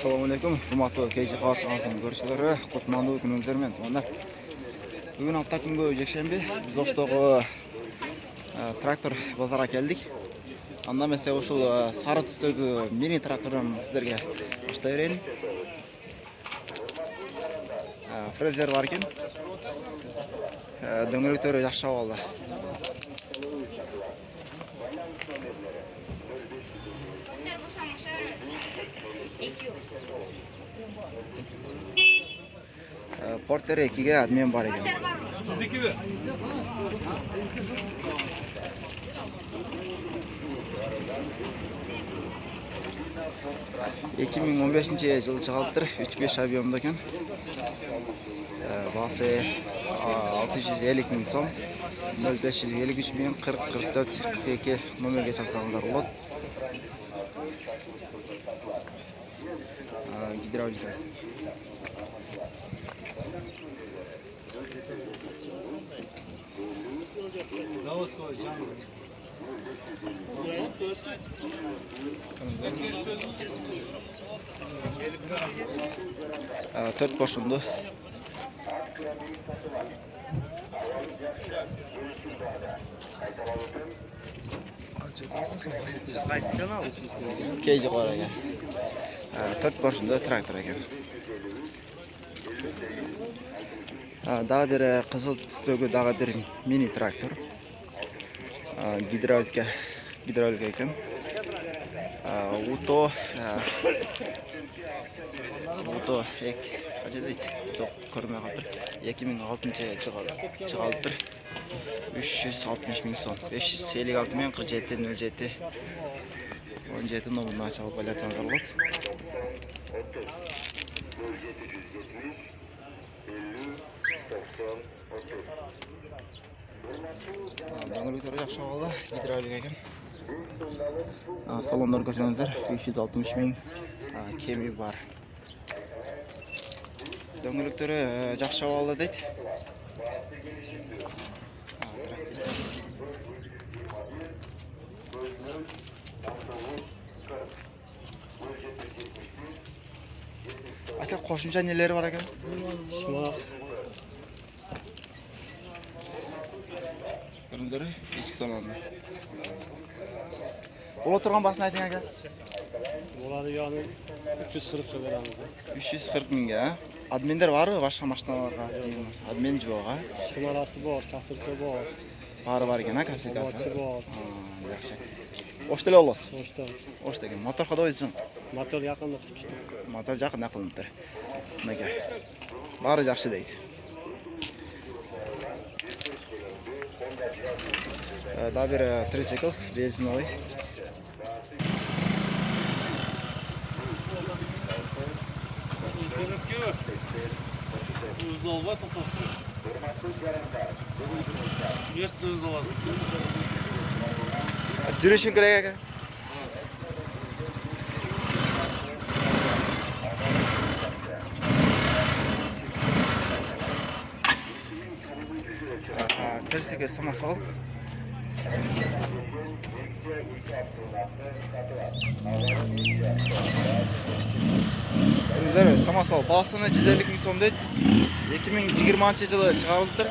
Assalamu alaikum. Hurmatli KJ kanalının görüşçüleri, kutmanlı gününüzler men. Bugün hafta günü jekşembe biz Oşto'ga traktor bazara geldik. Anda mesela uşul sarı түстөгү mini traktorдан sizlerге баштай берейин. Frezer бар екен. Дөңгөлөктөрү жакшы абалда. Porter 2'ge admin бар екен. Sizdeki mi? Ekim 2015 жылы чыгалыптыр, 3-5 объемда екен. Басы 650 000 сом, 0553 000 40 44 42 номерге чаксаңыздар болот. Гидравлика. Заводской canlı. Төрт бошунду. Кейжи бар екен. Төрт бошунду трактор екен. Дагы бир кызыл түстөгү дагы бир мини трактор. Гидравлика екен. Уто эк кача дейт? Уто көрмөй калыптыр. 2006 чыгалыптыр. 360 000 сом. 556 мен 47 07 17 номерин ачып байласаңыздар болот. Дөңгөлөктөрү жакшы абалда, гидравлика екен. Салондар көрсөңүздөр 560 000 кеми бар. Дөңгөлөктөрү жакшы абалда дейт. Aka кошумча нелери бар екен? Шымақ. Көрүңүздөр, ички салонда. Бола турган басын айтың ака. Болады яны 340 береміз. 340 миңге, а? Админдер барбы башка машиналарга? Админ жок, а? Шымарасы бар, касырка бар. Бар екен, а, кассикасы? Бар. Жакшы. Ошто эле болосуз. Ошто екен. Мотор кадайсың? мотор якында кылыптыр. Мотор жакында кылыныптыр. Мынакей. Баары жакшы дейт. Дагы бир трицикл, бензиновый. Uzolva toplattı. Yersin uzolva. Жүрүшүң керек ака. Трицикл самосвал. Самосвал басыны 150 000 сом дейт. 2020 жылы чыгарылыптыр.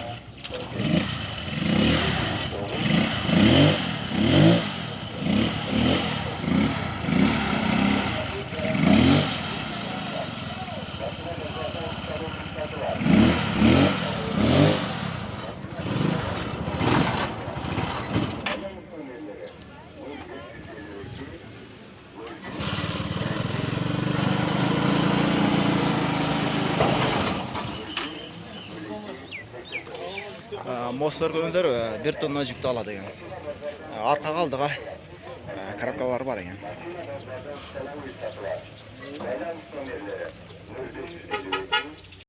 Мостор көрүңүздөр 1 тонна жүктү алат экен. Аркага алдыга коробкалары бар екен.